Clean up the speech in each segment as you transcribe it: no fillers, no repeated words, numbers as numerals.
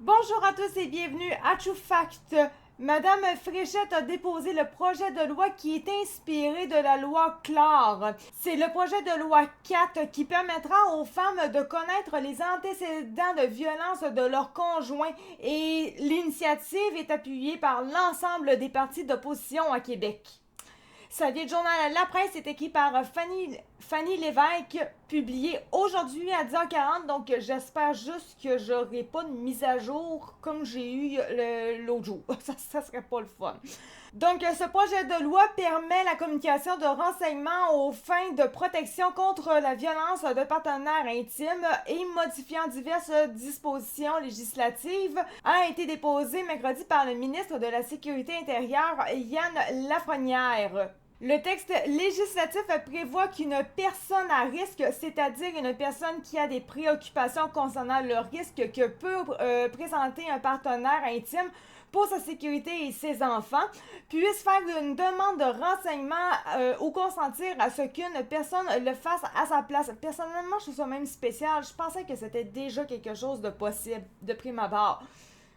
Bonjour à tous et bienvenue à True Fact. Madame Fréchette a déposé le projet de loi qui est inspiré de la loi Clare. C'est le projet de loi 4 qui permettra aux femmes de connaître les antécédents de violence de leur conjoint et l'initiative est appuyée par l'ensemble des partis d'opposition à Québec. Ça vient du journal La Presse, est écrit par Fanny Lévesque, publié aujourd'hui à 10h40, donc j'espère juste que j'aurai pas de mise à jour comme j'ai eu l'autre jour. Ça serait pas le fun. Donc, ce projet de loi permet la communication de renseignements aux fins de protection contre la violence de partenaires intimes et modifiant diverses dispositions législatives, a été déposé mercredi par le ministre de la Sécurité intérieure, Yann Lafrenière. Le texte législatif prévoit qu'une personne à risque, c'est-à-dire une personne qui a des préoccupations concernant le risque que peut présenter un partenaire intime pour sa sécurité et ses enfants, puisse faire une demande de renseignement ou consentir à ce qu'une personne le fasse à sa place. Personnellement, je trouve ça même spécial. Je pensais que c'était déjà quelque chose de possible de prime abord,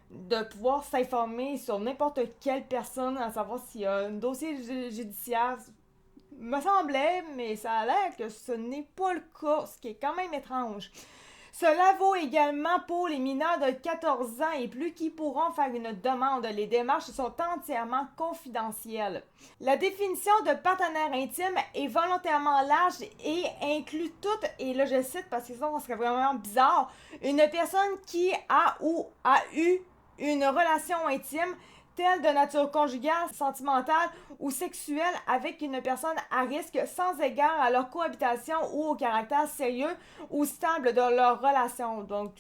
de pouvoir s'informer sur n'importe quelle personne, à savoir s'il y a un dossier judiciaire. Me semblait, mais ça a l'air que ce n'est pas le cas, ce qui est quand même étrange. Cela vaut également pour les mineurs de 14 ans et plus qui pourront faire une demande. Les démarches sont entièrement confidentielles. La définition de partenaire intime est volontairement large et inclut toute, et là je cite parce que sinon ça serait vraiment bizarre, une personne qui a ou a eu une relation intime telle de nature conjugale, sentimentale ou sexuelle avec une personne à risque sans égard à leur cohabitation ou au caractère sérieux ou stable de leur relation. Donc,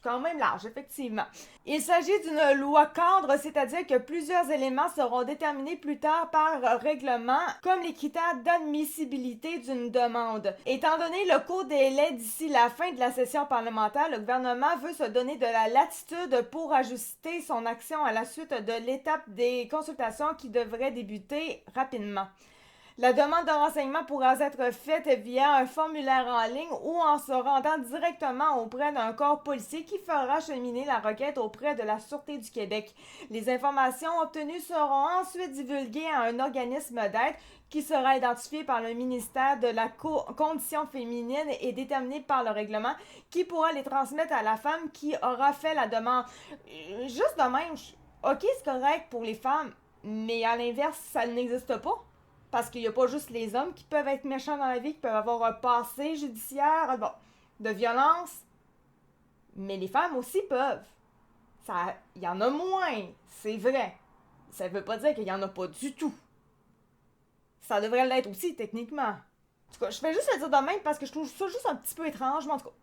quand même large, effectivement. Il s'agit d'une loi cadre, c'est-à-dire que plusieurs éléments seront déterminés plus tard par règlement, comme les critères d'admissibilité d'une demande. Étant donné le court délai d'ici la fin de la session parlementaire, le gouvernement veut se donner de la latitude pour ajuster son action à la suite de l'étape des consultations qui devrait débuter rapidement. La demande de renseignement pourra être faite via un formulaire en ligne ou en se rendant directement auprès d'un corps policier qui fera cheminer la requête auprès de la Sûreté du Québec. Les informations obtenues seront ensuite divulguées à un organisme d'aide qui sera identifié par le ministère de la Condition féminine et déterminé par le règlement, qui pourra les transmettre à la femme qui aura fait la demande. Juste de même, ok, c'est correct pour les femmes, mais à l'inverse, ça n'existe pas. Parce qu'il n'y a pas juste les hommes qui peuvent être méchants dans la vie, qui peuvent avoir un passé judiciaire, bon, de violence. Mais les femmes aussi peuvent. Il y en a moins, c'est vrai. Ça veut pas dire qu'il y en a pas du tout. Ça devrait l'être aussi, techniquement. En tout cas, je fais juste le dire de même parce que je trouve ça juste un petit peu étrange, mais en tout cas.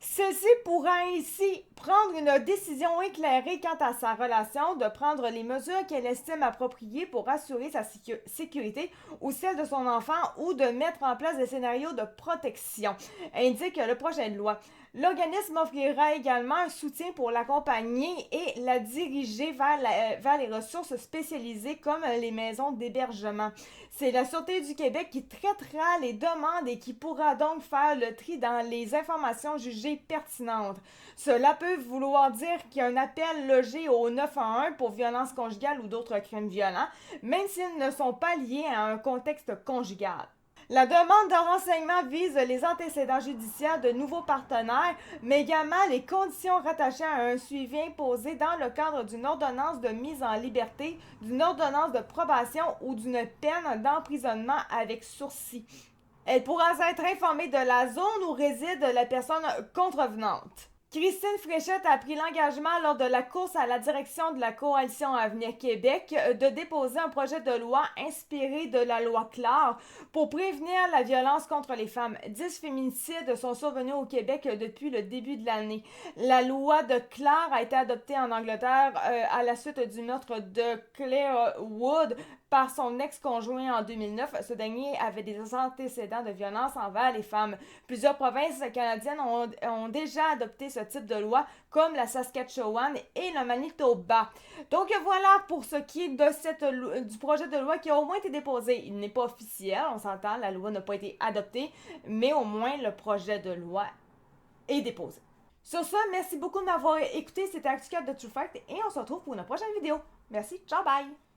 Celle-ci pourra ainsi prendre une décision éclairée quant à sa relation, de prendre les mesures qu'elle estime appropriées pour assurer sa sécurité ou celle de son enfant ou de mettre en place des scénarios de protection, indique le projet de loi. L'organisme offrira également un soutien pour l'accompagner et la diriger vers les ressources spécialisées comme les maisons d'hébergement. C'est la Sûreté du Québec qui traitera les demandes et qui pourra donc faire le tri dans les informations jugées pertinentes. Cela peut vouloir dire qu'il y a un appel logé au 911 pour violence conjugale ou d'autres crimes violents, même s'ils ne sont pas liés à un contexte conjugal. La demande de renseignement vise les antécédents judiciaires de nouveaux partenaires, mais également les conditions rattachées à un suivi imposé dans le cadre d'une ordonnance de mise en liberté, d'une ordonnance de probation ou d'une peine d'emprisonnement avec sursis. Elle pourra être informée de la zone où réside la personne contrevenante. Christine Fréchette a pris l'engagement lors de la course à la direction de la Coalition Avenir Québec de déposer un projet de loi inspiré de la loi Clare pour prévenir la violence contre les femmes. 10 féminicides sont survenus au Québec depuis le début de l'année. La loi de Clare a été adoptée en Angleterre à la suite du meurtre de Claire Wood par son ex-conjoint en 2009. Ce dernier avait des antécédents de violence envers les femmes. Plusieurs provinces canadiennes ont déjà adopté ce type de loi, comme la Saskatchewan et le Manitoba. Donc voilà pour ce qui est du projet de loi qui a au moins été déposé. Il n'est pas officiel, on s'entend, la loi n'a pas été adoptée, mais au moins le projet de loi est déposé. Sur ça, merci beaucoup de m'avoir écouté. C'était Actu 4 de True Fact et on se retrouve pour une prochaine vidéo. Merci, ciao, bye!